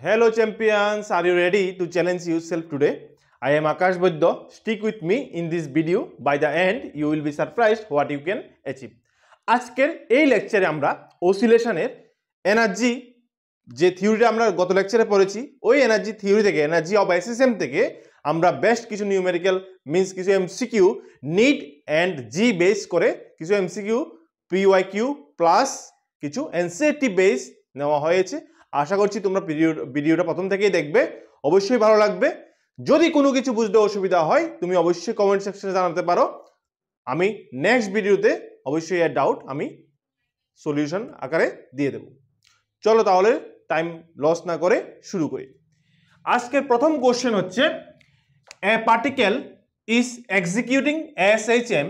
Hello champions, are you ready to challenge yourself today? I am Akash Boddo. Stick with me in this video. By the end, you will be surprised what you can achieve. আজকের এই লেকচারে আমরা অসিলেশনের energy যে থিওরিটা আমরা গত লেকচারে পড়েছি ওই এনার্জি থিওরি থেকে এনার্জি অফ এসএসএম থেকে আমরা বেস্ট কিছু নিউমেরিক্যাল মিন্স কিছু MCQ NEET and JEE base করে কিছু এমসিকিউ পিওয়াইকিউ প্লাস কিছু এনসিইআরটি বেস নেওয়া হয়েছে। আশা করছি তোমরা ভিডিওটা প্রথম থেকেই দেখবে, অবশ্যই ভালো লাগবে। যদি কোনো কিছু বুঝতে অসুবিধা হয় তুমি অবশ্যই কমেন্ট সেকশনে জানাতে পারো, আমি নেক্সট ভিডিওতে অবশ্যই এর ডাউট আমি সলিউশন আকারে দিয়ে দেব। চলো তাহলে টাইম লস না করে শুরু করি। আজকের প্রথম কোশ্চেন হচ্ছে a particle is executing SHM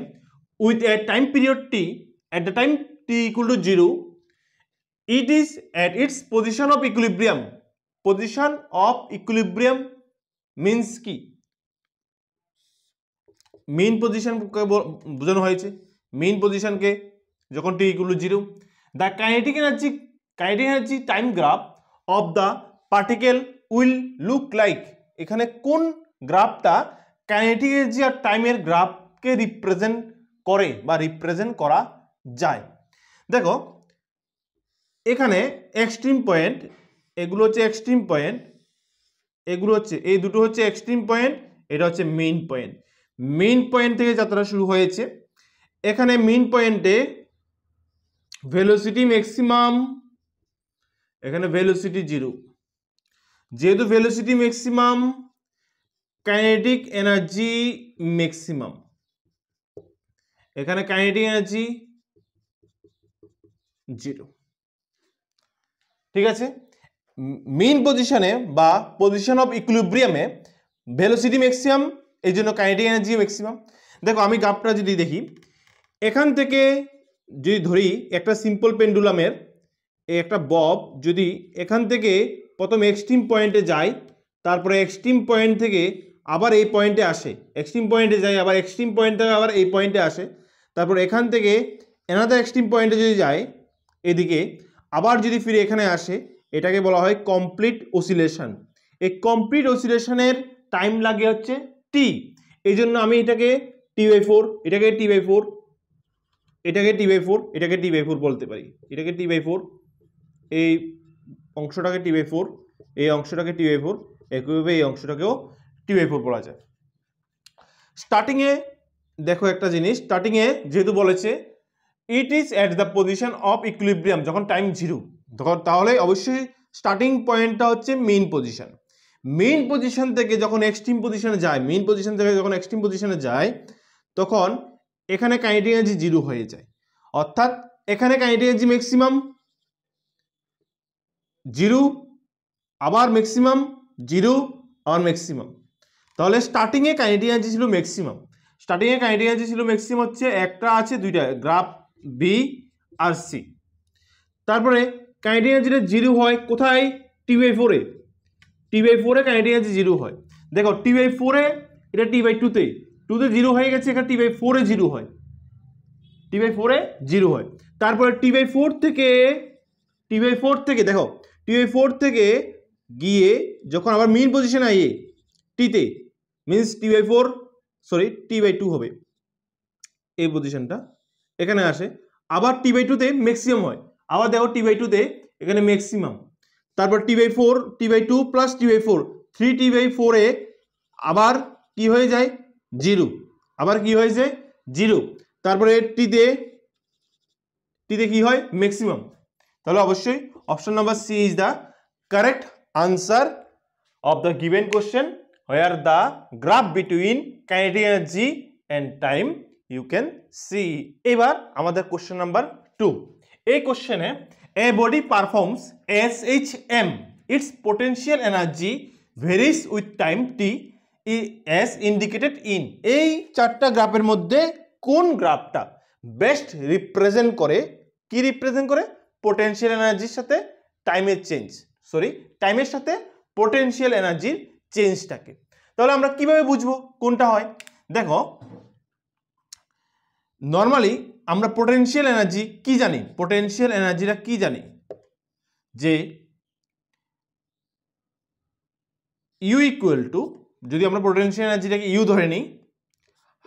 with a time period T at the time T equal to 0. It is at its position of equilibrium. Position of equilibrium means কি? mean position বোঝানো হয়েছে। mean position কে যখন t equal to 0, the kinetic energy time graph of the particle will look like. এখানে কোন গ্রাফটা kinetic energy আর টাইমের গ্রাফকে represent করে বা রিপ্রেজেন্ট করা যায়? দেখো এখানে এক্সট্রিম পয়েন্ট, এগুলো হচ্ছে এক্সট্রিম পয়েন্ট, এগুলো হচ্ছে এই দুটো হচ্ছে এক্সট্রিম পয়েন্ট, এটা হচ্ছে মেইন পয়েন্ট। মেইন পয়েন্ট থেকে যাত্রা শুরু হয়েছে। এখানে মেইন পয়েন্টে ভেলোসিটি ম্যাক্সিমাম, এখানে ভেলোসিটি 0। যেহেতু velocity maximum, kinetic energy maximum, এখানে কাইনেটিক এনার্জি 0। ঠিক আছে, মেইন পজিশনে বা পজিশন অফ ইকুইলিব্রিয়ামে ভেলোসিটি ম্যাক্সিমাম, এই জন্য কাইনেটিক এনার্জি ম্যাক্সিমাম। দেখো আমি গ্রাফটা যদি দেখি, এখান থেকে যদি ধরি একটা সিম্পল পেন্ডুলামের একটা বব যদি এখান থেকে প্রথম এক্সট্রিম পয়েন্টে যায়, তারপরে এক্সট্রিম পয়েন্ট থেকে আবার এই পয়েন্টে আসে, এক্সট্রিম পয়েন্টে যায়, আবার এক্সট্রিম পয়েন্ট থেকে আবার এই পয়েন্টে আসে, তারপর এখান থেকে এনাদার এক্সট্রিম পয়েন্টে যদি যায় এদিকে, আবার যদি ফিরে এখানে আসে, এটাকে বলা হয় কমপ্লিট অসিলেশন। এই কমপ্লিট অসিলেশনের টাইম লাগে হচ্ছে টি। এই জন্য আমি এটাকে T/4, এটাকে T/4, এটাকে T/4, এটাকে T/4 বলতে পারি। এটাকে T/4, এই অংশটাকে T/4, এই অংশটাকে T/4, একইভাবে এই অংশটাকেও T/4 বলা যায়। স্টার্টিংয়ে দেখো একটা জিনিস, স্টার্টিংয়ে যেহেতু বলেছে it is at the position of equilibrium, যখন টাইম 0, তাহলে অবশ্যই স্টার্টিং পয়েন্টটা হচ্ছে মেইন পজিশন। মেইন পজিশন থেকে যখন এক্সট্রিম পজিশনে যায়, মেইন পজিশন থেকে যখন এক্সট্রিম পজিশনে যায়, তখন এখানে কাইনেটিক এনার্জি 0 হয়ে যায়। অর্থাৎ এখানে কাইনেটিক এনার্জি ম্যাক্সিমাম 0, আবার ম্যাক্সিমাম 0, আবার ম্যাক্সিমাম। তাহলে স্টার্টিংয়ে কাইনেটিক এনার্জি ছিল ম্যাক্সিমাম। স্টার্টিংয়ে কাইনেটিক এনার্জি ছিল ম্যাক্সিমাম হচ্ছে একটা আছে, দুইটা গ্রাফ বি আর সি। তারপরে কাইনেটিক এনার্জিটা 0 হয় কোথায়? T/4 এ। T/4 এ কাইনেটিক এনার্জি 0 হয়। দেখো T/4 এ, এটা T/2 তে, 2তে 0 হয়ে গেছে, এখানে T/4 এ 0 হয়, T/4 এ 0 হয়। তারপরে T/4 থেকে দেখো T/4 থেকে গিয়ে যখন আবার মেইন পজিশনে আইয়ে টিতে, মিন্স T/2 হবে, এই পজিশনটা এখানে আসে, আবার T/2 তে ম্যাক্সিমাম হয়, আবার দেখো T/2 তে এখানে ম্যাক্সিমাম, তারপর T/2 প্লাস T/4, 3T/4 এ আবার কি হয়ে যায়? 0, আবার কি হয়ে যায়? 0। তারপরে টিতে কি হয়? ম্যাক্সিমাম। তাহলে অবশ্যই option number C is the correct answer of the given question where the graph between kinetic energy and time you can see. এবার আমাদের কোশ্চেন নাম্বার 2। এই কোশ্চেনে a body performs SHM, its potential energy varies with time t as indicated in. এই চারটা গ্রাফের মধ্যে কোন গ্রাফটা বেস্ট রিপ্রেজেন্ট করে? কি রিপ্রেজেন্ট করে? পোটেনশিয়াল এনার্জির সাথে টাইমের চেঞ্জ, টাইমের সাথে পোটেনশিয়াল এনার্জির চেঞ্জটাকে। তাহলে আমরা কিভাবে বুঝবো কোনটা হয়? দেখো নর্মালি আমরা পোটেনশিয়াল এনার্জি কি জানি? পোটেনশিয়াল এনার্জিটা কি জানি? যে ইউ ইকুয়াল টু, যদি আমরা পোটেনশিয়াল এনার্জিটাকে ইউ ধরে নিই,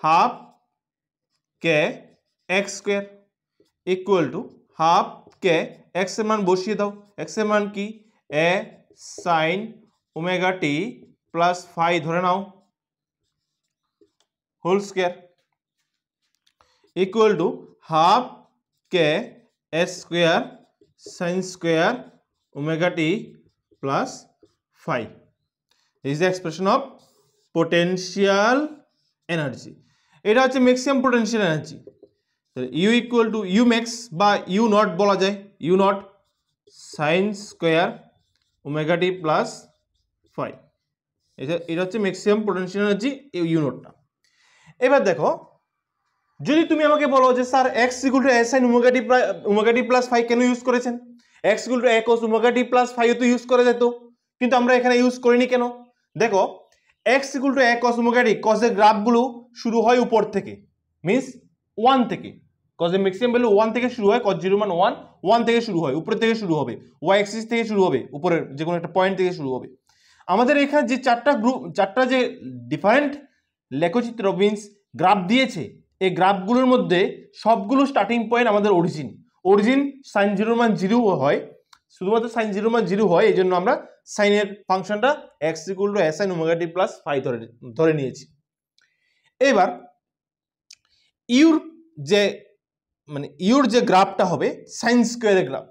half k x square equal to half k x এর মান বসিয়ে দাও। এক্স এর মান কি, A sine omega T plus phi ধরে নাও whole square equal to half K S square sine square omega T plus phi is the expression of potential energy. এটা হচ্ছে maximum potential energy. You equal to U max বা U naught বলা যায়, U naught sine square omega টি plus phi, এটা হচ্ছে maximum potential energy you নটটা। এবার দেখো, যদি তুমি আমাকে বলো যে sir x equal to A sine omega T plus phi কেন ইউজ করেছেন, x equal to A cos omega T plus phi তো ইউজ করা যেত, কিন্তু আমরা এখানে ইউজ করিনি কেন? দেখো, x equal to A cos omega t, কসের গ্রাফগুলো শুরু হয় উপর থেকে, মিন্স 1 থেকে, কসের ম্যাক্সিমাম ভ্যালু 1 থেকে শুরু হয়, কস 0 মান 1 থেকে শুরু হয়, উপর থেকে শুরু হবে, ওয়াই অ্যাক্সিস থেকে শুরু হবে, উপরের যে কোনো একটা পয়েন্ট থেকে শুরু হবে। আমাদের এখানে যে চারটা যে ডিফারেন্ট লেখচিত্র মিন্স গ্রাফ দিয়েছে, এই গ্রাফগুলোর মধ্যে সবগুলো স্টার্টিং পয়েন্ট আমাদের অরিজিন সাইন 0 মান 0 হয়, শুধুমাত্র সাইন 0 মান 0 হয়, এই জন্য আমরা সাইনের ফাংশনটা x equal to A sine omega T plus phi ধরে নিয়েছি। এবার ইউর যে গ্রাফটা হবে সাইন স্কোয়ারের গ্রাফ,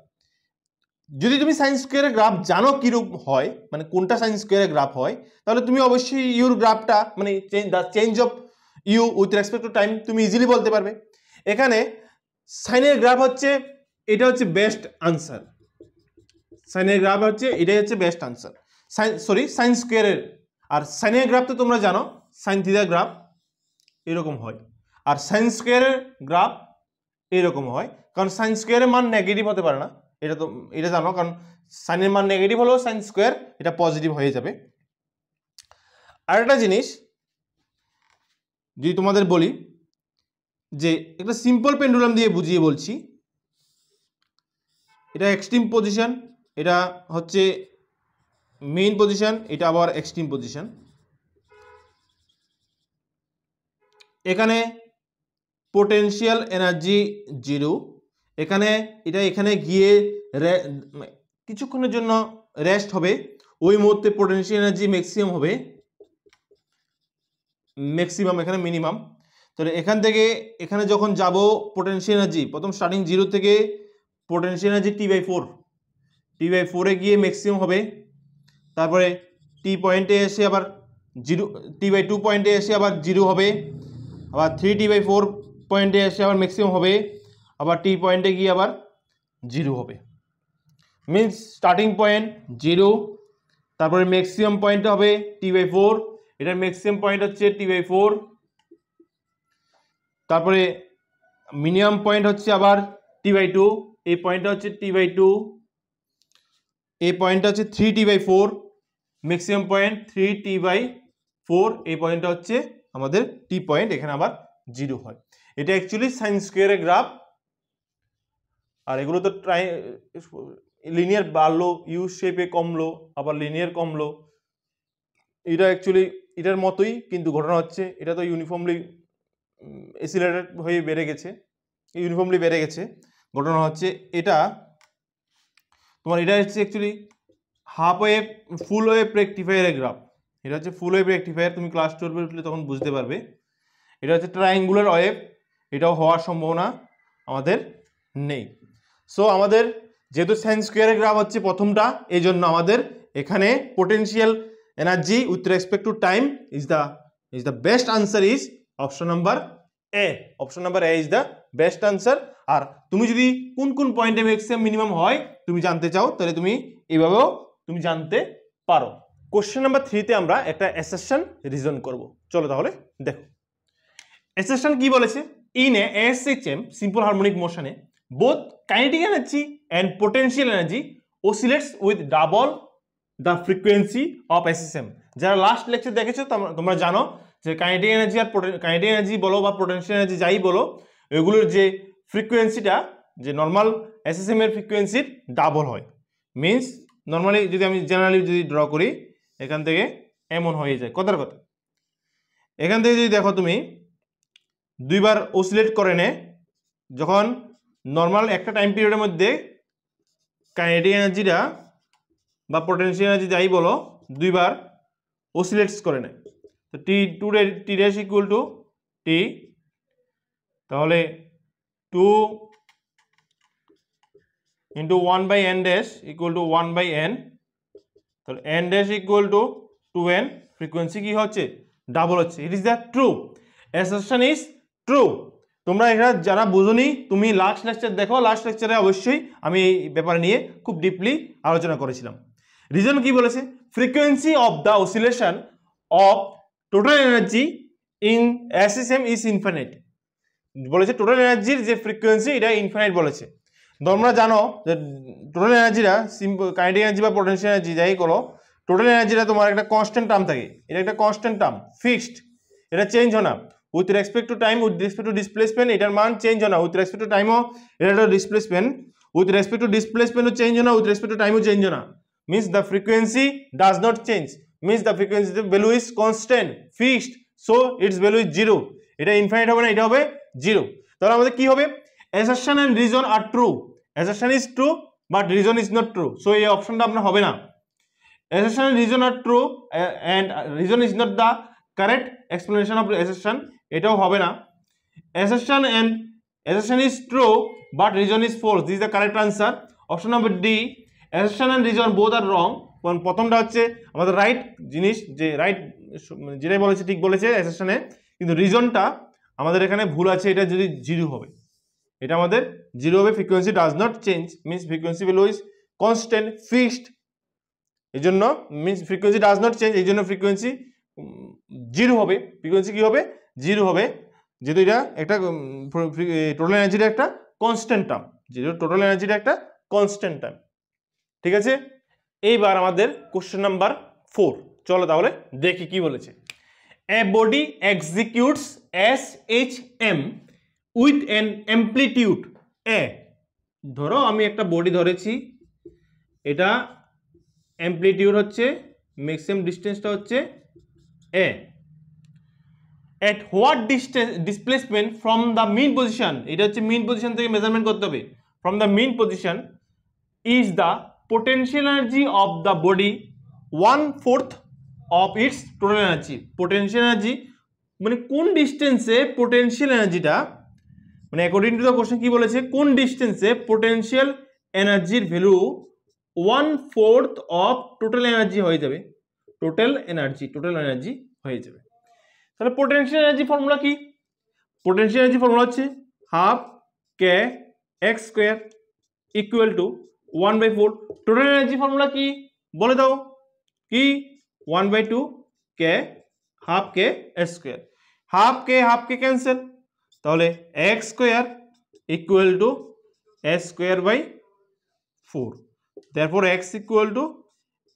যদি তুমি সাইন স্কোয়ারের গ্রাফ জানো কিরূপ হয়, মানে কোনটা সাইন স্কোয়ারের গ্রাফ হয়, তাহলে তুমি অবশ্যই ইউর গ্রাফটা মানে the change of u with respect to time তুমি ইজিলি বলতে পারবে। এখানে সাইনের গ্রাফ হচ্ছে, এটা হচ্ছে বেস্ট আনসার, সাইনের গ্রাফ হচ্ছে এটাই হচ্ছে বেস্ট আনসার, সাইন স্কোয়ারের। আর সাইনের গ্রাফ তো তোমরা জানো, সাইন থিটার গ্রাফ এরকম হয়, আর সাইন স্কোয়ারের গ্রাফ এরকম হয়, কারণ সাইন স্কোয়ারের মান নেগেটিভ হতে পারে না, এটা জানো, কারণ সাইনের মান নেগেটিভ হলেও সাইন স্কোয়ার এটা পজিটিভ হয়ে যাবে। আর একটা জিনিস যদি তোমাদের বলি, যে একটা সিম্পল পেন্ডুলাম দিয়ে বুঝিয়ে বলছি, এটা এক্সট্রিম পজিশন, এটা হচ্ছে মেইন পজিশন, এটা আবার এক্সট্রিম পজিশন। এখানে পোটেনশিয়াল এনার্জি 0, এখানে গিয়ে কিছুক্ষণের জন্য রেস্ট হবে, ওই মুহূর্তে পোটেনশিয়াল এনার্জি ম্যাক্সিমাম হবে, ম্যাক্সিমাম এখানে মিনিমাম। তাহলে এখান থেকে এখানে যখন যাব পোটেনশিয়াল এনার্জি, প্রথম স্টার্টিং 0 থেকে পোটেনশিয়াল এনার্জি T/4 এ গিয়ে ম্যাক্সিমাম হবে, তারপরে T পয়েন্টে এসে আবার 0, T/2 পয়েন্টে এসে আবার 0 হবে, আবার 3T/4 পয়েন্টে এসে আবার ম্যাক্সিমাম হবে, আবার T পয়েন্টে গিয়ে আবার 0 হবে, মিন্স স্টার্টিং পয়েন্ট 0, তারপরে ম্যাক্সিমাম পয়েন্ট হবে T/4, এটার ম্যাক্সিমাম পয়েন্ট হচ্ছে T/4, তারপরে মিনিমাম পয়েন্ট হচ্ছে আবার T/2, এই পয়েন্টটা হচ্ছে T/2, এই পয়েন্টটা হচ্ছে 3T/4, ম্যাক্সিমাম পয়েন্ট 3T/4, এই পয়েন্টটা হচ্ছে আমাদের T পয়েন্ট, এখানে আবার 0 হয়। এটা অ্যাকচুয়ালি সাইন স্কোয়ারের গ্রাফ। আর এগুলো তো লিনিয়ার বাড়লো, ইউ শেপে কমলো, আবার লিনিয়ার কমলো, এটা অ্যাকচুয়ালি এটার মতোই, কিন্তু ঘটনা হচ্ছে এটা তো ইউনিফর্মলি এসিলারেটেড হয়ে বেড়ে গেছে, ঘটনা হচ্ছে এটা তোমার, এটা হচ্ছে actually half wave full wave রেকটিফায়ারের গ্রাফ, এটা হচ্ছে ফুল ওয়েভ রেকটিফায়ার, তুমি ক্লাস 12 উঠলে তখন বুঝতে পারবে। এটা হচ্ছে ট্রায়াঙ্গুলার ওয়েভ, এটাও হওয়ার সম্ভাবনা আমাদের নেই। সো আমাদের যেহেতু সাইন স্কোয়ারের গ্রাফ হচ্ছে প্রথমটা, এই জন্য আমাদের এখানে potential energy with respect to time is the best answer is option number A. Option number A is the best answer. আর তুমি যদি কোন পয়েন্টে ম্যাক্সিমাম মিনিমাম হয় তুমি জানতে চাও, তাহলে তুমি এইভাবেও তুমি জানতে পারো। কোশ্চেন নাম্বার 3 তে আমরা একটা অ্যাসারশন রিজন করব। চলো তাহলে দেখো অ্যাসারশন কি বলেছে। In a SHM simple harmonic মোশনে both kinetic energy and potential energy oscillates with double the frequency of SSM। যারা লাস্ট লেকচার দেখেছো তোমরা জানো যে কাইনেটিক এনার্জি আর কাইনেটিক এনার্জি বলো বা পোটেনশিয়াল এনার্জি যাই বলো, এগুলোর যে ফ্রিকোয়েন্সিটা যে নর্মাল এসএসএম এর ফ্রিকোয়েন্সির ডাবল হয়। মিন্স নর্মালি যদি আমি জেনারেলি যদি ড্র করি, এখান থেকে এমন হয়ে যায়, কথার কথা। এখান থেকে যদি দেখো তুমি দুইবার অসিলেট করে নে, যখন নর্মাল একটা টাইম পিরিয়ডের মধ্যে কাইনেটিক এনার্জিটা বা পোটেনশিয়াল এনার্জি যাই বলো দুইবার অসিলেটস করে নেয়। তো টি ড্যাশ ইকুয়াল টু টি, তাহলে 2 into 1/n dash equal two 1/n, তাহলে n dash equal two 2n, frequency কি হচ্ছে ডাবল হচ্ছে। ইট is the true, assertion is true. তোমরা এটা যারা বুঝোনি তুমি লাস্ট লেকচার দেখো, লাস্ট লেকচারে অবশ্যই আমি এই ব্যাপার নিয়ে খুব ডিপলি আলোচনা করেছিলাম। রিজন কি বলেছে, frequency of the oscillation of total energy in SSM is infinite বলেছে। টোটাল এনার্জির যে ফ্রিকোয়েন্সি এটা ইনফিনিট বলেছে। তোমরা জানো যে টোটাল এনার্জিটা কাইনেটিক এনার্জি বা পোটেনশিয়াল এনার্জি যাই করো, টোটাল এনার্জিটা তোমার একটা কনস্ট্যান্ট টার্ম থাকে, এটা একটা কনস্ট্যান্ট টার্ম, ফিক্সড, এটা চেঞ্জ হয় না with respect to time, with respect two displacement এটার মান চেঞ্জ হয় না, উইথ রেসপেক্ট টু টাইমও এটা ডিসপ্লেসমেন্ট, উইথ রেসপেক্ট টু ডিসপ্লেসমেন্টও চেঞ্জ হয় না, উইথ রেসপেক্ট টু টাইমও চেঞ্জ হয় না। Means the frequency does not change, means the frequency value is constant fixed, so its value is zero. এটা ইনফিনিট হবে না, এটা হবে জিরো। তাহলে আমাদের কি হবে, assertion and reason are true, assertion is true but reason is not true, so এই অপশনটা আপনার হবে না। assertion and reason are true and reason is not the correct explanation of assertion, এটাও হবে না। assertion is true but reason is false, this is the correct answer, option number D, assertion and reason both are wrong। প্রথমটা হচ্ছে আমাদের right জিনিস, যে right যেটাই বলেছে ঠিক বলেছে assertion-এ, কিন্তু রিজনটা আমাদের এখানে ভুল আছে, এটা যদি জিরো হবে, এটা আমাদের জিরো হবে। Frequency does not change means frequency value is constant fixed, এই জন্য means frequency does not change, এই জন্য ফ্রিকোয়েন্সি জিরো হবে। ফ্রিকোয়েন্সি কি হবে, জিরো হবে, যেহেতু এটা একটা টোটাল এনার্জির একটা কনস্ট্যান্ট টার্ম, যেহেতু টোটাল এনার্জির একটা কনস্ট্যান্ট টার্ম। ঠিক আছে, এইবার আমাদের কোশ্চেন নাম্বার 4, চলো তাহলে দেখি কি বলেছে। A body executes SHM with an amplitude A, ধরো আমি একটা বডি ধরেছি, এটা অ্যামপ্লিটিউড হচ্ছে, ম্যাক্সিমাম ডিসটেন্সটা হচ্ছে A, at what distance displacement from the mean position, এটা হচ্ছে মিন পজিশন থেকে মেজারমেন্ট করতে হবে, from the mean position is the potential energy of the body 1/4 of its total energy, potential energy মানে কোন ডিস্টেন্সে পোটেনশিয়াল এনার্জিটা, মানে অ্যাকর্ডিং টু দ্য কোশ্চেন কি বলেছে, কোন ডিস্টেন্সে পোটেনশিয়াল এনার্জির ভ্যালু 1/4 অফ টোটাল এনার্জি হয়ে যাবে, টোটাল এনার্জি হয়ে যাবে। তাহলে পোটেনশিয়াল এনার্জি ফর্মুলা কি, পোটেনশিয়াল এনার্জি ফর্মুলা হচ্ছে half k x square equal to 1/4, total energy formula কি বলে দাও, কি 1/2 k half k x square, half কে ক্যান্সেল, তাহলে x square equal to x square by 4, therefore x equal to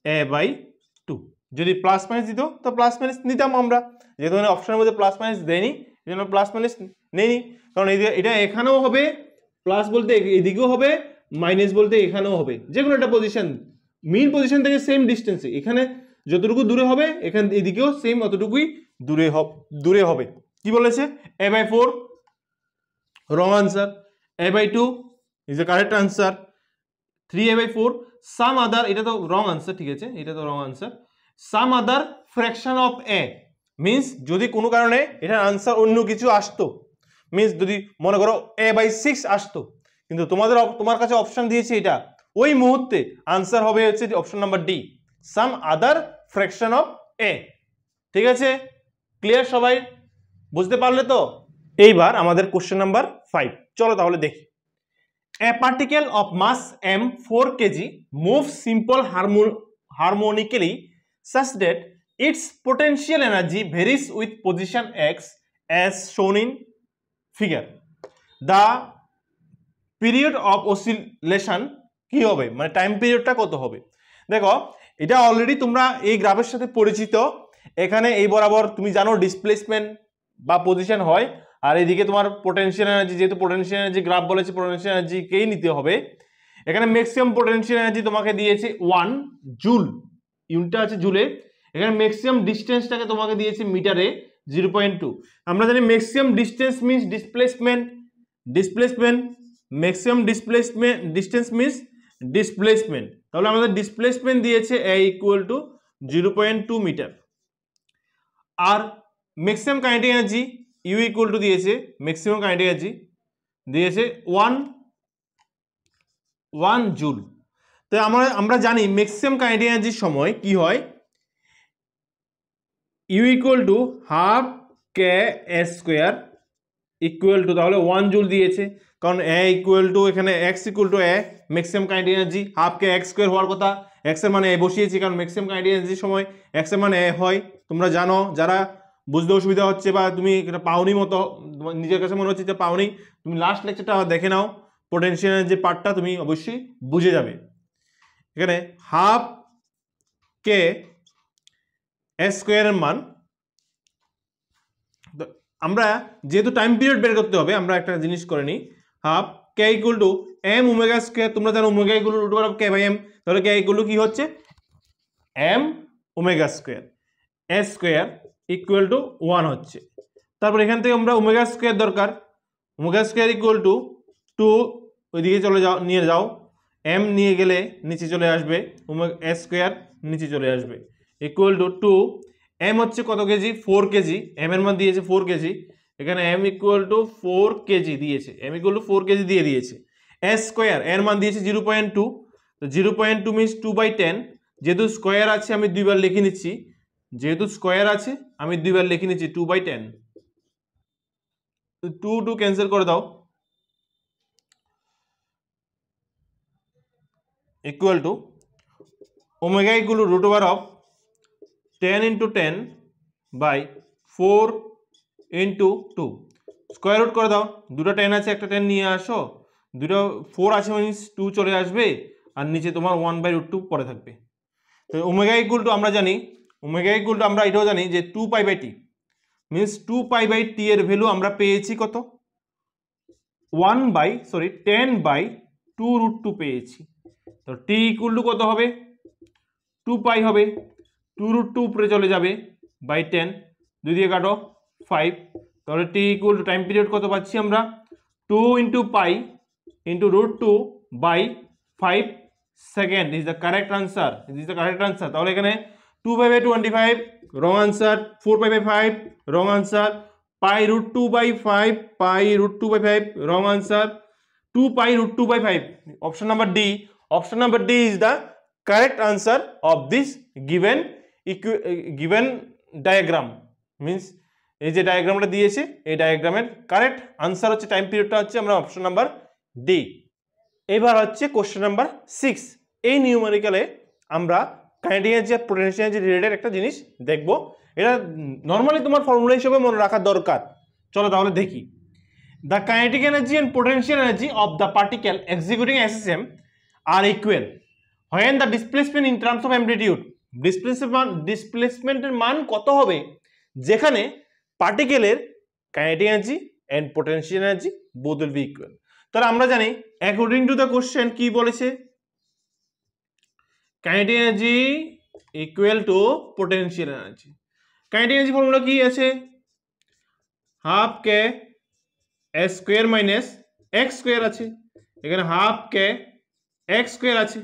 a/2। যদি plus minus দিত তো plus minus নিতাম আমরা, যেহেতু অপশনের মধ্যে প্লাস মাইনাস দেয়নি এই জন্য প্লাস মাইনাস নেইনি, কারণ এটা এখানেও হবে, প্লাস বলতে এদিকেও হবে, মাইনাস বলতে এখানেও হবে, যে কোনো একটা পজিশন মেইন পজিশন থেকে সেম ডিস্টেন্সে, এখানে যতটুকু দূরে হবে এখান এদিকেও সেম অতটুকুই দূরে হবে। কি বলেছে, a/4 wrong answer, a/2 is the correct answer, 3a/4 সাম আদার, এটা তো রং আনসার, ঠিক আছে এটা তো wrong answer, some other fraction of a means যদি কোনো কারণে এটার আনসার অন্য কিছু আসতো, মিন্স যদি মনে করো a/6 আসতো, কিন্তু তোমার কাছে অপশন দিয়েছে এটা, ওই মুহূর্তে আনসার হবে হচ্ছে option number D, some other fraction of a। ঠিক আছে, ক্লিয়ার সবাই, বুঝতে পারলে তো? এইবার আমাদের কোশ্চেন নাম্বার 5, চলো তাহলে দেখি। A particle of mass m 4 kg moves simple harmonically such that its potential energy varies with position x as shown in figure. The period of oscillation কি হবে, মানে টাইম পিরিয়ডটা কত হবে? দেখো এটা অলরেডি তোমরা এই গ্রাফের সাথে পরিচিত, এখানে এই বরাবর তুমি জানো ডিসপ্লেসমেন্ট বা পজিশন হয়, আর এদিকে তোমার পোটেনশিয়াল এনার্জি, যেহেতু পোটেনশিয়াল এনার্জি গ্রাফ বলেছে পোটেনশিয়াল এনার্জিকেই নিতে হবে। এখানে ম্যাক্সিমাম পোটেনশিয়াল এনার্জি তোমাকে দিয়েছে 1 জুল, ইউনিটটা আছে জুলে, এখানে ম্যাক্সিমাম ডিস্টেন্সটাকে তোমাকে দিয়েছে মিটারে 0.2। আমরা জানি maximum distance means displacement maximum distance means displacement. তাহলে আমাদের ডিসপ্লেসমেন্ট দিয়েছে a ইকুয়াল টু 0.2 মিটার। আর maximum kinetic energy you equal to দিয়েছে, ম্যাক্সিমাম কাইনেটিক এনার্জি দিয়েছে 1 জুল। তো আমরা জানি ম্যাক্সিমাম কাইনেটিক এনার্জির সময় কি হয়, u equal to half K S square equal to, তাহলে 1 জুল দিয়েছে, কারণ এ ইকুয়াল টু এখানে x equal to a, maximum kinetic energy half k x square হওয়ার কথা, এক্স এর মানে এ বসিয়েছি কারণ ম্যাক্সিমাম কাইনেটিক এনার্জির সময় এক্স এর মানে এ হয়। তোমরা জানো, যারা বুঝতে অসুবিধা হচ্ছে বা তুমি এটা পাওনি মতো নিজের কাছে মনে হচ্ছে যে পাওনি, তুমি লাস্ট লেকচারটা দেখে নাও, পোটেনশিয়াল এনার্জির পার্টটা তুমি অবশ্যই বুঝে যাবে। এখানে হাফ কে এস স্কোয়ারের মান, আমরা যেহেতু টাইম পিরিয়ড বের করতে হবে, আমরা একটা জিনিস করে নিই, half K equal to M omega square. তোমরা জানো omega equal to root over of K by M, তাহলে কে ইকুয়াল টু কি হচ্ছে M omega square, S square equal to 1 হচ্ছে। তারপর এখান থেকে আমরা ওমেগা স্কোয়ার দরকার, ওমেগা স্কোয়ার ইকুয়াল টু 2, ওইদিকে চলে যাও, নিয়ে যাও, এম নিয়ে গেলে নিচে চলে আসবে, ওমেগা এস স্কোয়ার নিচে চলে আসবে ইকুয়াল টু 2। এম হচ্ছে কত কেজি, 4 কেজি, এম এর মান দিয়েছে 4 কেজি, এখানে এম ইকুয়াল টু 4 কেজি দিয়েছে, এম ইকুয়াল টু 4 কেজি দিয়ে দিয়েছে। এস স্কোয়ার এর মান দিয়েছে 0.2, তো 0.2 মিনস 2/10, যেহেতু স্কোয়ার আছে আমি দুইবার লিখে নিচ্ছি, যেহেতু স্কোয়ার আছে আমি দুইবার লিখে নিচ্ছি 2/10, 2 ক্যান্সেল করে দাও equal to omega equal to root over of 10 × 10 by 4 × 2, square root করে দাও, দুটো 10 আছে একটা 10 নিয়ে আসো, দুটো 4 আছে মিনস 2 চলে আসবে, আর নিচে তোমার 1/√2 পরে থাকবে। তো ওমেগা ইকুয়াল টু আমরা জানি, ওমেগা ইকুয়াল টু আমরা এটাও জানি যে 2π/t মিনস 2π/t এর ভ্যালু আমরা পেয়েছি কত, 10/2√2 পেয়েছি। তো t ইকুয়াল টু কত হবে, 2π হবে, 2√2 উপরে চলে যাবে বাই 10, দুই দিয়ে কাটো 5, তাহলে t equal to time period কত পাচ্ছি আমরা, 2 × π × √2/5 second is the correct answer, তাহলে এখানে 2π/25 wrong answer, 4π/5 wrong answer, π√2/5 π√2/5 wrong answer, 2π√2/5, option number D, option number D is the correct answer of this given diagram, means এই যে ডায়াগ্রামটা দিয়েছে এই ডায়াগ্রামের কারেক্ট আনসার হচ্ছে, টাইম পিরিয়ডটা হচ্ছে আমরা অপশন নাম্বার ডি। এবার হচ্ছে কোশ্চেন নাম্বার 6। এই নিউমেরিক্যালে আমরা কাইনেটিক এনার্জি আর পোটেনশিয়াল এনার্জি রিলেটেড একটা জিনিস দেখব, এটা নর্মালি তোমার ফর্মুলা হিসেবে মনে রাখা দরকার। চলো তাহলে দেখি, the kinetic energy and potential energy of the particle executing SHM are equal when the displacement in terms of amplitude, ডিসপ্লেসমেন্টের মান কত হবে যেখানে পার্টিকেলের kinetic energy and potential energy both will be equal। তাহলে আমরা জানি অ্যাকর্ডিং টু দ্য কোশ্চেন কি বলেছে, kinetic energy equal to potential energy. Kinetic energy formula কি আছে, half K S square minus x square আছে, এখানে হাফ কে এক্স স্কোয়ার আছে,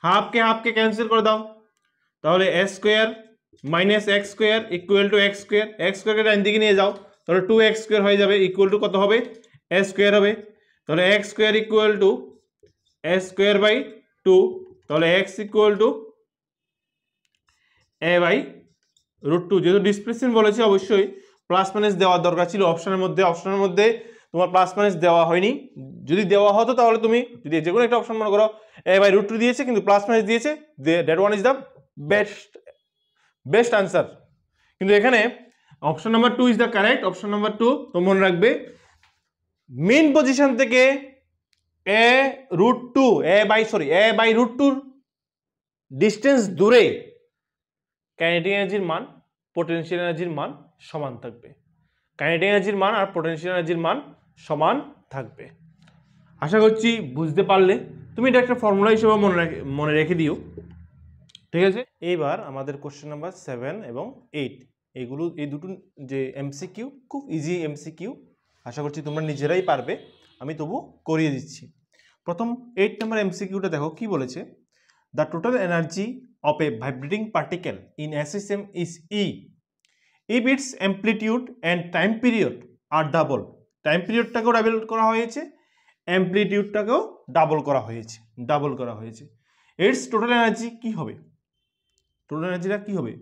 হাফ কে ক্যান্সেল করে দাও, তাহলে s square minus x square equal to x square, x স্কোয়ারকে ডান দিকে নিয়ে যাও, তাহলে 2x স্কোয়ার হয়ে যাবে ইকুয়াল টু কত হবে, এস স্কোয়ার হবে, তাহলে x square equal to S square by 2, তাহলে এক্স ইকুয়াল টু a/√2। যেহেতু ডিসপ্লেসমেন্ট বলেছে অবশ্যই প্লাস মাইনাস দেওয়ার দরকার ছিল অপশনের মধ্যে তোমার প্লাস মাইনাস দেওয়া হয়নি, যদি দেওয়া হতো তাহলে তুমি যদি যে কোনো একটা অপশন মনে করো a/√2 দিয়েছে কিন্তু প্লাস মাইনাস দিয়েছে, that one is the best answer. কিন্তু এখানে option number 2 is the correct, option number 2 তো মনে রাখবে, মেইন পজিশন থেকে a/√2 ডিস্টেন্স দূরে কাইনেটিক এনার্জির মান পোটেনশিয়াল এনার্জির মান সমান থাকবে, কাইনেটিক এনার্জির মান আর পোটেনশিয়াল এনার্জির মান সমান থাকবে। আশা করছি বুঝতে পারলে, তুমি এটা একটা ফর্মুলা হিসেবে মনে রেখে দিও, ঠিক আছে। এইবার আমাদের কোশ্চেন নাম্বার 7 এবং 8, এগুলো এই দুটো যে এমসিকিউ খুব ইজি এমসিকিউ, আশা করছি তোমরা নিজেরাই পারবে, আমি তবু করিয়ে দিচ্ছি। প্রথম 8 নাম্বার এমসিকিউটা দেখো কি বলেছে, the total energy of a vibrating particle in a system is E if its amplitude and time period are double. Time পিরিয়ডটাকেও ডাবল করা হয়েছে, অ্যাম্পলিটিউডটাকেও ডাবল করা হয়েছে। ইটস টোটাল এনার্জি কি হবে, টোটাল এনার্জিটা কি হবে,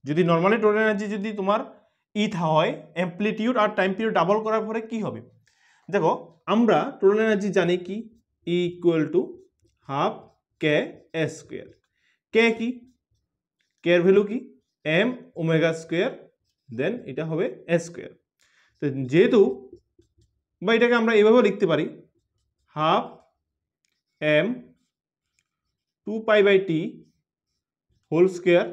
যদি নর্মালি টোটাল এনার্জি যদি তোমার হয়, অ্যাম্পলিটিউড আর টাইম পিরিয়ড ডাবল করার পরে কি হবে। দেখো আমরা টোটাল এনার্জি জানি কি, E equal to half K S square. K কি, কে এর ভ্যালু কি এম ওমেগা স্কোয়ার, দেন এটা হবে এস স্কোয়ার। তো যেহেতু বা এটাকে আমরা এভাবেও লিখতে পারি, half M 2π/t whole square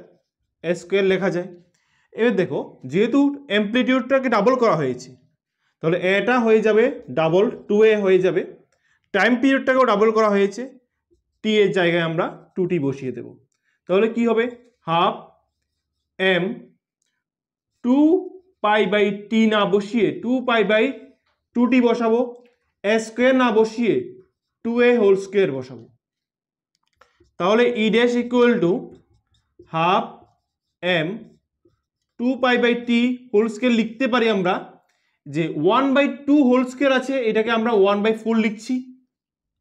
S square লেখা যায়। এবার দেখো যেহেতু অ্যাম্পলিটিউডটাকে ডাবল করা হয়েছে, তাহলে এটা হয়ে যাবে ডাবল 2a হয়ে যাবে, টাইম পিরিয়ডটাকেও ডাবল করা হয়েছে, টি এর জায়গায় আমরা 2t বসিয়ে দেব। তাহলে কি হবে, হাফ এম 2π/t না বসিয়ে 2π/2t বসাবো, এ স্কোয়ার না বসিয়ে 2a হোল স্কোয়ার বসাবো। তাহলে E dash equal to half M 2π/t whole square লিখতে পারি আমরা, যে 1/2 হোল স্কোয়ার আছে এটাকে আমরা 1/4 লিখছি,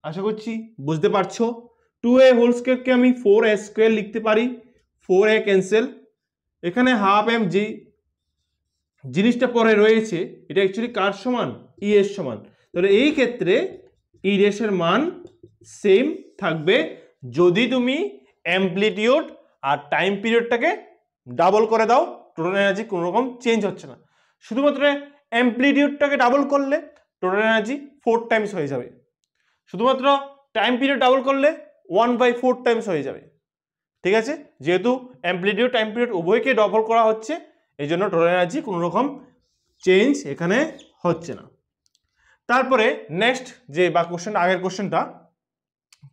আশা করছি বুঝতে পারছো। 2a হোল স্কোয়ারকে আমি 4a স্কোয়ার লিখতে পারি, 4a ক্যান্সেল, এখানে হাফ এম যে জিনিসটা পরে রয়েছে এটা অ্যাকচুয়ালি কার সমান, ই এর সমান। তাহলে এই ক্ষেত্রে ই ড্যাশের মান সেম থাকবে যদি তুমি অ্যাম্পলিটিউড আর টাইম পিরিয়ডটাকে ডাবল করে দাও, টোটাল এনার্জি কোনো রকম চেঞ্জ হচ্ছে না। শুধুমাত্র অ্যাম্পলিটিউডটাকে ডাবল করলে টোটাল এনার্জি 4 টাইমস হয়ে যাবে, শুধুমাত্র টাইম পিরিয়ড ডাবল করলে 1/4 টাইমস হয়ে যাবে। ঠিক আছে, যেহেতু অ্যাম্পলিটিউড টাইম পিরিয়ড উভয়কে ডাবল করা হচ্ছে এই জন্য টোটাল এনার্জি কোনো রকম চেঞ্জ এখানে হচ্ছে না। তারপরে নেক্সট যে বা কোশ্চেন, আগের কোশ্চেনটা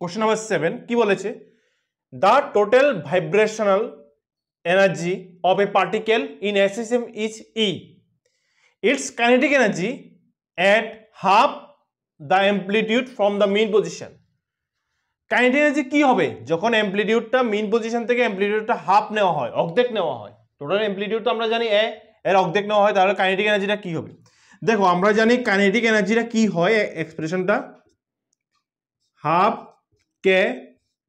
কোশ্চেন নাম্বার 7 কি বলেছে, the total vibrational energy of a particle in a system is E its kinetic energy at half the amplitude from the mean position. Kinetic energy কি হবে যখন অ্যাম্পলিটিউডটা মিন পজিশন থেকে অ্যাম্পলিটিউডটা হাফ নেওয়া হয়, অর্ধেক নেওয়া হয়, টোটাল অ্যাম্পলিটিউড তো আমরা জানি এর অর্ধেক নেওয়া হয়, তাহলে কাইনেটিক এনার্জিটা কি হবে। দেখো আমরা জানি কাইনেটিক এনার্জিটা কি হয়, এক্সপ্রেশনটা half K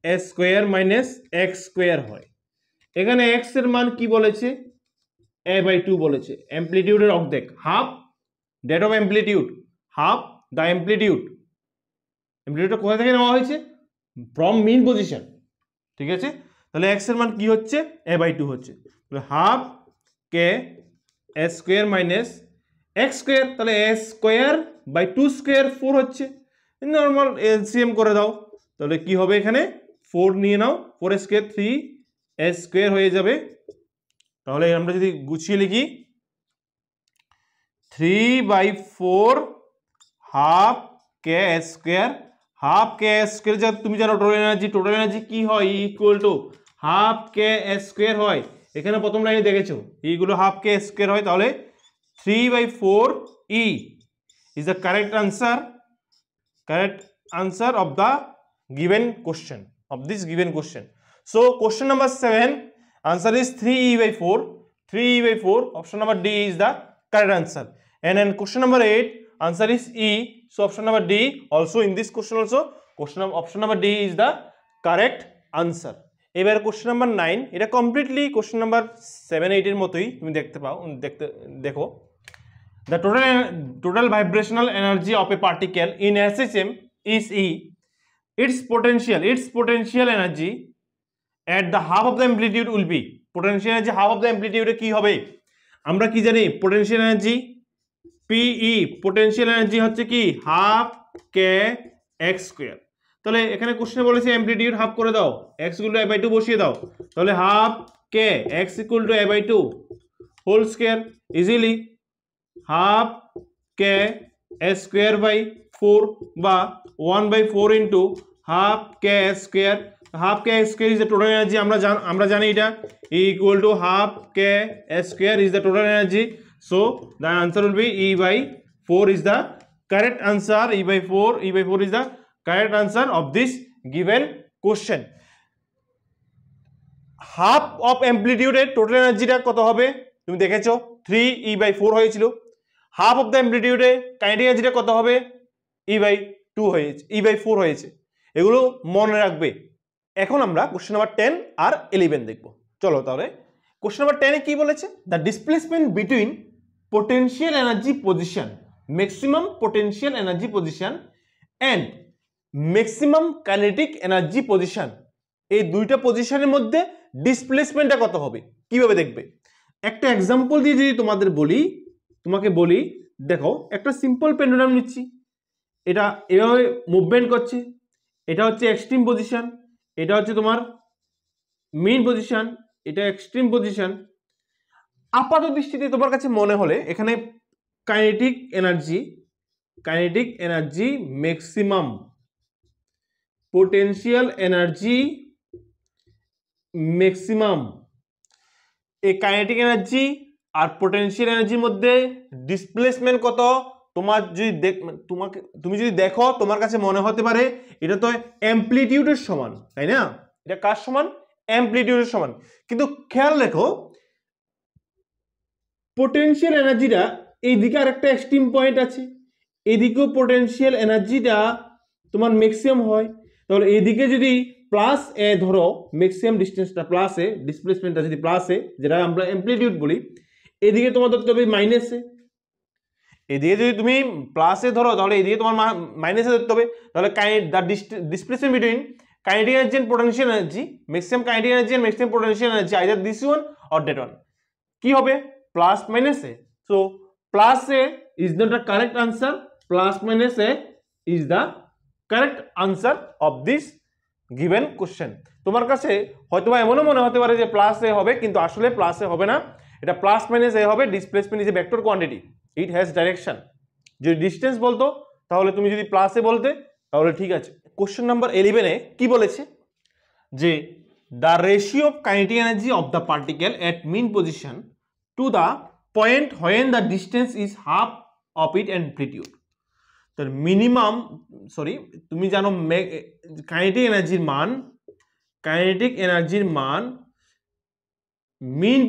S square minus x square হয়। এখানে এক্স এর মান কি বলেছে, a/2 বলেছে, অ্যাম্পলিটিউডের অর্ধেক, half that of amplitude, half the amplitude. অ্যাম্পলিটিউডটা কোথা থেকে নেওয়া হয়েছে, ফ্রম মিন পজিশন। ঠিক আছে, তাহলে এক্স এর মান কি হচ্ছে, a/2 হচ্ছে, তাহলে half K S square minus x square, তাহলে এ স্কোয়ার বাই 2 স্কোয়ার 4 হচ্ছে, নর্মাল এলসিএম করে দাও, তাহলে কি হবে এখানে 4 নিয়ে নাও, 4 স্কোয়ার 3 এ স্কোয়ার হয়ে যাবে। তাহলে আমরা যদি গুছিয়ে লিখি 3/4 half k square, half k square, যা তুমি জানো টোটাল এনার্জি কি হয়, equal to half k square হয়, এখানে প্রথম লাইনে দেখেছো এইগুলো হাফ কে স্কোয়ার হয়, তাহলে 3/4 ই is the correct answer of the given question, of this given question. So question number 7 answer is 3e/4, 3e/4, option number D is the correct answer. And then question number 8 answer is E, so option number D also, in this question also option number D is the correct answer. এবার question number 9, এটা completely question number 7-8 এর মতোই, তুমি দেখো the total vibrational energy of a particle in a system is E, its potential energy at the half of the amplitude will be, potential energy half of the amplitude কি হবে, আমরা কি জানি potential energy PE, potential energy হচ্ছে কি half k x square. তাহলে এখানে কোশ্চেনে বলেছে অ্যাম্পলিটিউড হাফ করে দাও, x ইকুয়াল টু a/2 বসিয়ে দাও, তাহলে half k x equal to a/2 whole square, easily half K S square by 4 বা 1/4 into half k square half K square is the total energy, আমরা জানি এটা equal to half K square is the total energy, so the answer will be E/4 is the correct answer, E/4 is the correct answer of this given question. Half of অ্যামপ্লিটিউডের total এনার্জিটা কত হবে তুমি দেখেছো 3E/4 হয়েছিল, half of the অ্যামপ্লিটিউডে kinetic এনার্জিটা কত হবে E/2 হয়েছে, E/4 হয়েছে, এগুলো মনে রাখবে। এখন আমরা কোশ্চেন নাম্বার 10 আর 11 দেখব। চলো তাহলে কোশ্চেন নাম্বার 10 এ কি বলেছে, the displacement between potential energy position, maximum potential energy position and maximum kinetic energy position, এই দুইটা পজিশনের মধ্যে ডিসপ্লেসমেন্টটা কত হবে কিভাবে দেখবে। একটা এক্সাম্পল দিয়ে যদি তোমাকে বলি, দেখো একটা সিম্পল পেন্ডুলাম নিচ্ছি, এটা এভাবে মুভমেন্ট করছে, এটা হচ্ছে এক্সট্রিম পজিশন, এটা হচ্ছে তোমার মেইন পজিশন, এটা এক্সট্রিম পজিশন। আপাত দৃষ্টিতে তোমার কাছে মনে হলে এখানে kinetic energy maximum, potential energy maximum, এই কাইনেটিক এনার্জি আর পোটেনশিয়াল এনার্জির মধ্যে ডিসপ্লেসমেন্ট কত তুমি যদি দেখো তোমার কাছে মনে হতে পারে এটা তো অ্যামপ্লিটিউডের সমান, তাই না, এটা কার সমান, অ্যামপ্লিটিউডের সমান। কিন্তু খেয়াল রেখো পোটেনশিয়াল এনার্জিটা এইদিকে আরেকটা এক্সট্রিম পয়েন্ট আছে, এদিকেও পোটেনশিয়াল এনার্জিটা তোমার ম্যাক্সিমাম হয়, তাহলে এদিকে যদি প্লাস এ ধরো, ম্যাক্সিমাম ডিস্টেন্সটা প্লাস এ, ডিসপ্লেসমেন্টটা যদি প্লাস এ, যেটা আমরা অ্যামপ্লিটিউড বলি, এদিকে তোমার ধরতে হবে মাইনাস এ, এদিকে যদি তুমি প্লাসে ধরো তাহলে এদিকে তোমার মাইনাসে ধরতে হবে, তাহলে the displacement between kinetic energy and potential energy, maximum kinetic energy and maximum potential energy, either this one or that one, কি হবে plus minus A, so plus A is not the correct answer, plus minus A is the correct answer of this given question. তোমার কাছে হয়তো এমনও মনে হতে পারে যে প্লাস এ হবে, কিন্তু আসলে প্লাস এ হবে না, এটা প্লাস মাইনাস এ হবে। Displacement is a vector quantity, it has direction. যদি ডিস্টেন্স বলতো তাহলে তুমি যদি প্লাসে বলতে তাহলে ঠিক আছে। কোশ্চেন নাম্বার 11 এ কি বলেছে যে the ratio of kinetic energy of the particle at mean position to the point when the distance is half of it amplitude. তো মিনিমাম তুমি জানো কাইনেটিক এনার্জির মান মিন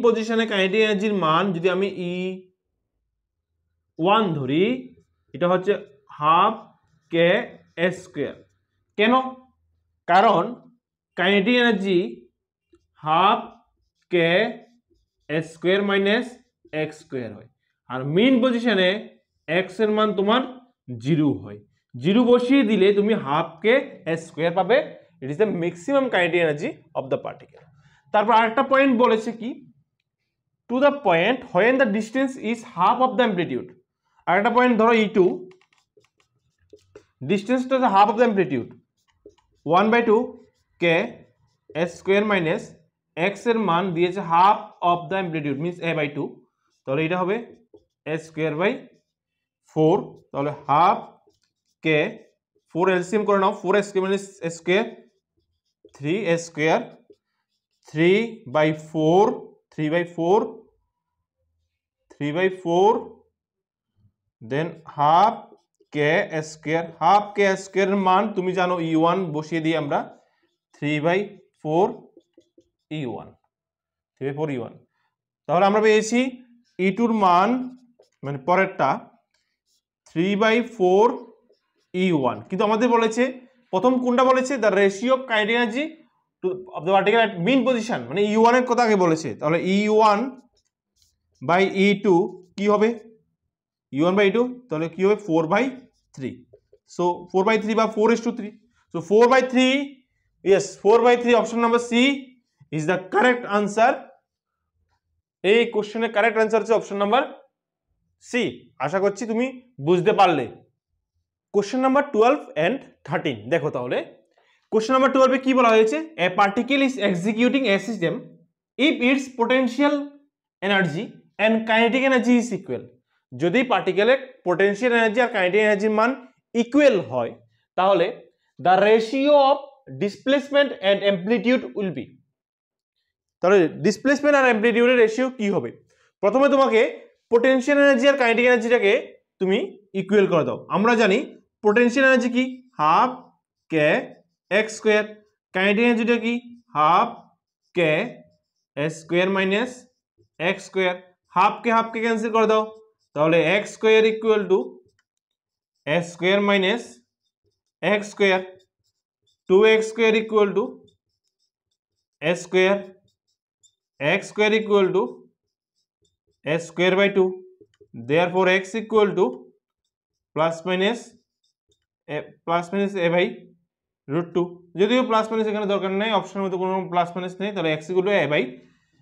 পজিশনে কাইনেটিক এনার্জির মান যদি আমি E1 ধরি, এটা হচ্ছে হাফ কে স্কয়ার। কেন? কারণ কাইনেটিক এনার্জি হাফ কে স্কয়ার মাইনাস এক্স স্কয়ার হয়, আর মিন পজিশনে এক্স এর মান তোমার 0 হয়। 0 বসিয়ে দিলে তুমি হাফ কে স্কয়ার পাবে, it is the maximum kinetic energy of the particle. তারপর আরেকটা পয়েন্ট বলেছে কি, to the point when the distance is half of the amplitude. আরেকটা পয়েন্ট ধরো E2, ডিস্টেন্সটা half of the amplitude, 1/2 k square minus x এর মান দিয়েছে half of the amplitude means a/2, তাহলে এটা হবে a স্কয়ার বাই 4, তাহলে হাফ কে 4 এলসিএম করে নাও, 4 square minus a square 3a square 3/4 then half K square মান তুমি জানো E1 বসিয়ে দিই আমরা 3/4 E1, তাহলে আমরা পেয়েছি E2 এর মান মানে পরেরটা 3/4 E1। কিন্তু আমাদের বলেছে প্রথম কোনটা বলেছে, the ratio of kinetic energy to of the particle at mean position, মানে E1 এর কথা আগে বলেছে, তাহলে E1 বাই E2 কি হবে, E1 বাই E2 তাহলে কি হবে 4/3, সো 4/3 বা 4:3, so 4/3, yes 4/3, option number C is the correct answer. এই কোশ্চেনের কারেক্ট আনসার হচ্ছে অপশন নাম্বার সি। আশা করছি তুমি বুঝতে পারলে। কোশ্চেন নাম্বার 12 এন্ড 13 দেখো তাহলে। কোশ্চেন নাম্বার 12 এ কি বলা হয়েছে, a particle is executing a system if its potential energy and kinetic energy is equal. যদি পার্টিকেলের পোটেনশিয়াল এনার্জি আর কাইনেটিক এনার্জির মান ইকুয়াল হয় তাহলে the ratio of displacement and amplitude will be, তাহলে ডিসপ্লেসমেন্ট আর অ্যামপ্লিটিউডের রেশিও কি হবে? প্রথমে তোমাকে পোটেনশিয়াল এনার্জি আর কাইনেটিক এনার্জিটাকে তুমি ইকুয়াল করে দাও। আমরা জানি পোটেনশিয়াল এনার্জি কি half k x square, kinetic এনার্জিটা কি half K S square minus x square. হাফকে ক্যান্সেল করে দাও, তাহলে x square equal to S square minus x square, 2x square equal to S square, x square equal to s square by 2, therefore x equal to plus minus a by root 2, যদিও plus minus এখানে দরকার নেই, অপশনের মধ্যে কোনো plus minus নেই, তাহলে x equal to a by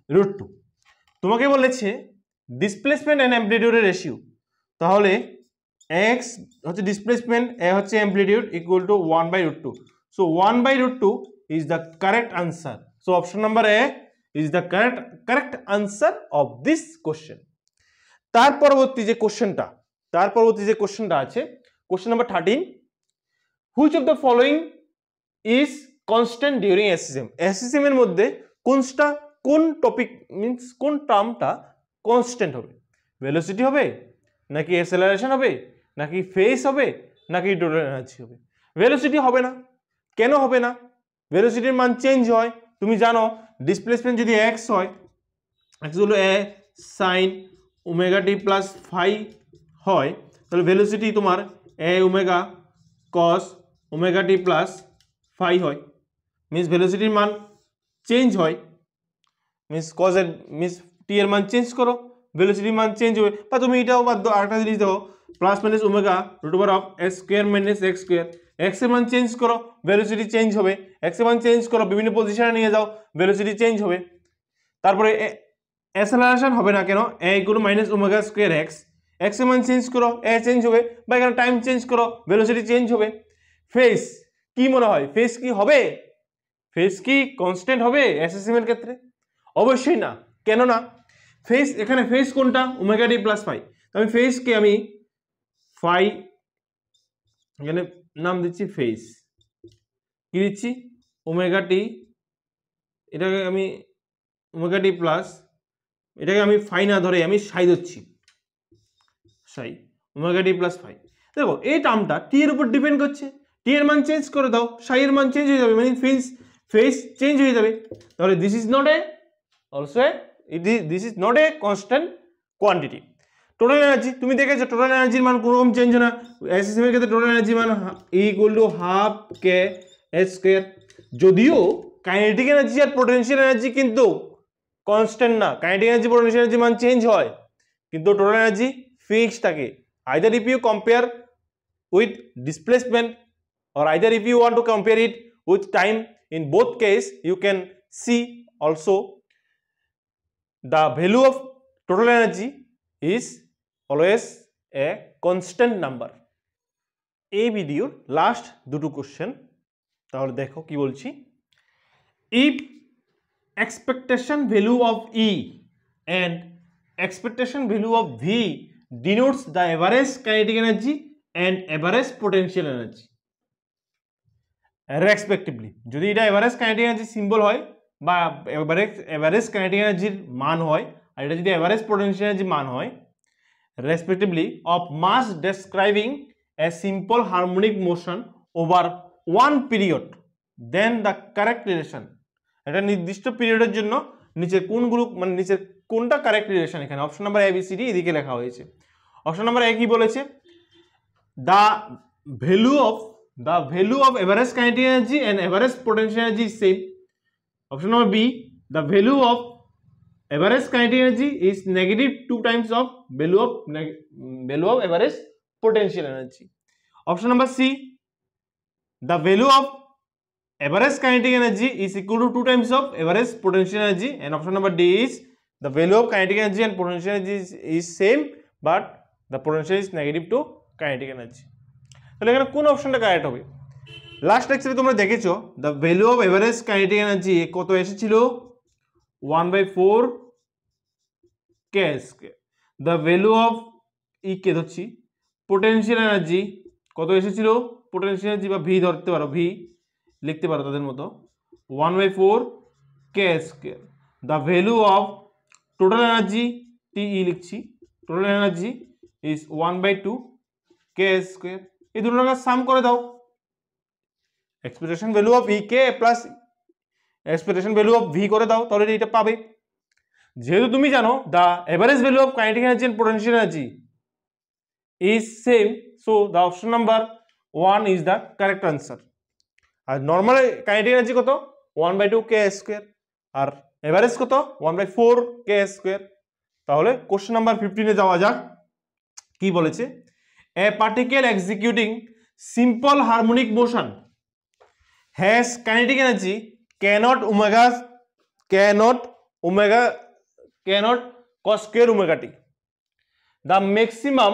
root 2। তোমাকে বলেছে ডিসপ্লেসমেন্ট এন্ড অ্যামপ্লিটিউডের রেশিও, তাহলে x হচ্ছে ডিসপ্লেসমেন্ট, a হচ্ছে amplitude, equal to 1 by root 2, so 1 by root 2 is the correct answer, so option number A is the correct answer of this question। তার পরবর্তী যে কোশ্চেনটা আছে, question number 13, which of the following is constant during SSM? SSM এর মধ্যে কোন topic means কোন টার্মটা constant হবে? ভেলোসিটি হবে, নাকি অ্যাসেলারেশন হবে, নাকি ফেস হবে, নাকি টোটাল এনার্জি হবে? ভেলোসিটি হবে না। কেন হবে না? ভেলোসিটির মান চেঞ্জ হয়, তুমি জানো ডিসপ্লেসমেন্ট যদি x হয়, x হলো a sin omega T plus phi হয়, তাহলে ভেলোসিটি তোমার a omega cos omega T plus phi হয়, মিন্স ভেলোসিটির মান চেঞ্জ হয়, মিন্স cos এর মিন্স টি এর মান চেঞ্জ করো, ভেলোসিটির মান চেঞ্জ হবে। বা তুমি এটাও বাদ দাও, আরেকটা জিনিস দেখো, plus minus omega root over of S square minus x square, X এর মান চেঞ্জ করো, ভেলোসিটি চেঞ্জ হবে, এক্স এর মান চেঞ্জ করো, বিভিন্ন পজিশনে নিয়ে যাও, ভেলোসিটি চেঞ্জ হবে। তারপরে অ্যাসেলারেশন হবে না কেন? A equal to minus omega square x, x এর মান চেঞ্জ করো, এ চেঞ্জ হবে, বা এখানে টাইম চেঞ্জ করো, ভেলোসিটি চেঞ্জ হবে। ফেস কি মনে হয়, ফেস কি হবে? ফেস কি কনস্ট্যান্ট হবে এসএসএম এর ক্ষেত্রে? অবশ্যই না। কেন না? ফেস এখানে ফেস কোনটা? ওমেগা টি প্লাস ফাই, আমি ফেসকে আমি ফাই এখানে নাম দিচ্ছি ফেস, কি দিচ্ছি ওমেগা টি, এটাকে আমি ওমেগা টি প্লাস, এটাকে আমি ফাই না ধরে আমি সাই ধরছি, সাই ওমেগা টি প্লাস ফাই। দেখো এই টার্মটা টি এর উপর ডিপেন্ড করছে, টি এর মান চেঞ্জ করে দাও, সাই এর মান চেঞ্জ হয়ে যাবে, মানে ফেস চেঞ্জ হয়ে যাবে। তাহলে this is not a also this is not a constant quantity. Total energy তুমি দেখেছো, টোটাল এনার্জির মান কোনো রকম চেঞ্জ হয় না। এসএসএম এর ক্ষেত্রে টোটাল এনার্জি মান equal to half K S square. যদিও কাইনেটিক এনার্জি আর পোটেনশিয়াল এনার্জি কিন্তু কনস্ট্যান্ট না, কাইনেটিক এনার্জি পোটেনশিয়াল এনার্জি মান চেঞ্জ হয়, কিন্তু টোটাল এনার্জি ফিক্সড থাকে। Either if you compare with displacement or either if you want to compare it with time, in both case you can see also the value of total energy is always a constant number। এই ভিডিওর last দুটো question, তাহলে দেখো কি বলছি। if expectation value of E and expectation value of V denotes the average kinetic energy and average potential energy respectively, যদি এটা average kinetic energy symbol হয় বা এভারেজ কাইনেটিক এনার্জির মান হয়, আর এটা যদি এভারেজ পোটেনশিয়াল এনার্জি মান হয়, respectively of mass describing a simple harmonic motion over one period, then the correct relation. এটা নির্দিষ্ট পিরিয়ডের জন্য নিচের কোনগুলো, মানে নিচের কোনটা কারেক্ট রিলেশন? এখানে অপশন নাম্বার ABCD এদিকে লেখা হয়েছে। অপশন নাম্বার A কি বলেছে? দ্য value of average kinetic energy and average potential energy is same. Option number B, the value of average kinetic energy is negative 2 times of value of average potential energy. Option number C, the value of average kinetic energy is equal to 2 times of average potential energy, and option number D is the value of kinetic energy and potential energy is same but the potential is negative to kinetic energy। তাহলে এখানে কোন অপশনটা correct হবে? Last লেকচারে তোমরা দেখেছো the value of average kinetic energy কত এসেছিল? 1/4 k square. The value of E কে ধরছি পোটেনশিয়াল এনার্জি কত এসেছিল? পোটেনশিয়াল এনার্জি বা ভি ধরতে পারো, ভি লিখতে পারো তাদের মতো 1/4 k square. The value of total energy TE লিখছি, total energy is 1/2 k square. এই দুটোকে সাম করে দাও, এক্সপেক্টেশন ভ্যালু অফ ই কে plus expectation value of V করে দাও, তাহলে এটা পাবে। যেহেতু তুমি জানো the average value of kinetic energy and potential energy is same, so the option number 1 is the correct answer. আর নর্মাল কাইনেটিক এনার্জি কত? 1/2 কে স্কয়ার, আর এভারেজ কত? 1/4 কে স্কয়ার। তাহলে কোশ্চেন নাম্বার 15 এ যাওয়া যাক। কি বলেছে? A particle executing simple harmonic motion has kinetic energy cannot cos square omega t. The maximum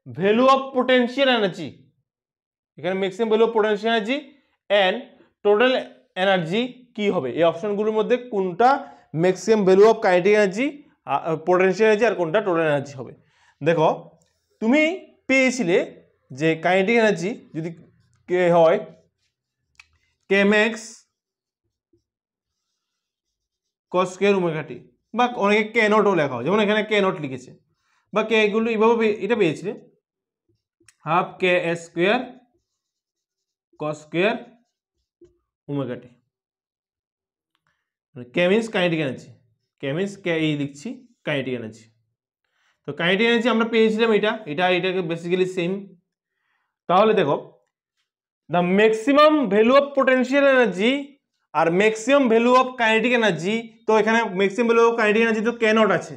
value of potential energy, এখানে maximum value of potential energy and total energy কি হবে? এই অপশনগুলোর মধ্যে কোনটা maximum value of kinetic energy, potential energy, আর কোনটা total energy হবে? দেখো তুমি পেয়েছিলে যে কাইনেটিক এনার্জি যদি কে হয় k max cos square omega t, বা অনেকে কে নটও লেখা হয়, যেমন এখানে কে নট লিখেছে, বা কে এগুলো এইভাবে এটা পেয়েছিলে হাফ কে square cos square omega T. K means kinetic energy, K means K এই লিখছি কাইনেটিক এনার্জি। তো কাইনেটিক এনার্জি আমরা পেয়েছিলাম এটাকে বেসিক্যালি সেম। তাহলে দেখো the maximum value of potential energy আর maximum value of kinetic energy, তো এখানে maximum value of kinetic energy তো কে নট আছে,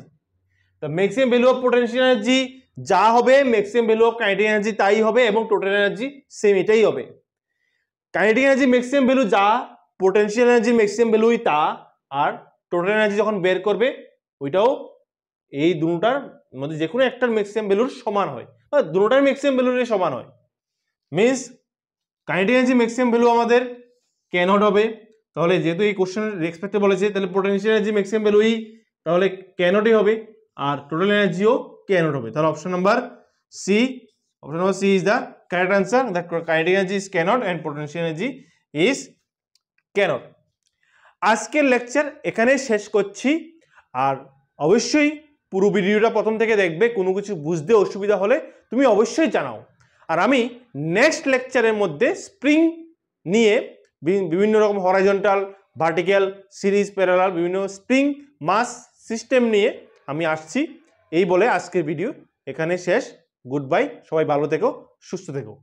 তো maximum value of potential energy যা হবে maximum value of kinetic energy তাই হবে, এবং টোটাল এনার্জি সেম এটাই হবে। কাইনেটিক এনার্জি ম্যাক্সিমাম ভ্যালু যা, পোটেনশিয়াল এনার্জি ম্যাক্সিমাম ভ্যালুই তা, আর টোটাল এনার্জি যখন বের করবে ওইটাও এই দুটোটার মধ্যে যে কোনো একটার ম্যাক্সিমাম ভ্যালুর সমান হয়, বা দুটোটার ম্যাক্সিমাম ভ্যালুর সমান হয়। Means kinetic energy maximum value আমাদের কে নট হবে, তাহলে যেহেতু এই কোশ্চেনের রেসপেক্টে বলেছে তাহলে পোটেনশিয়াল এনার্জি ম্যাক্সিমাম ভ্যালুই তাহলে কে নটই হবে, আর টোটাল এনার্জিও কে নট হবে। তাহলে option number C is the correct answer. The kinetic energy is K nought and potential energy is K nought. আজকের লেকচার এখানে শেষ করছি, আর অবশ্যই পুরো ভিডিওটা প্রথম থেকে দেখবে, কোনো কিছু বুঝতে অসুবিধা হলে তুমি অবশ্যই জানাও। আর আমি নেক্সট লেকচারের মধ্যে স্প্রিং নিয়ে বিভিন্ন রকম হরাইজন্টাল, ভার্টিক্যাল, সিরিজ, প্যারালাল, বিভিন্ন স্প্রিং মাস সিস্টেম নিয়ে আমি আসছি। এই বলে আজকের ভিডিও এখানে শেষ। গুড বাই, সবাই ভালো থেকো, সুস্থ থেকো।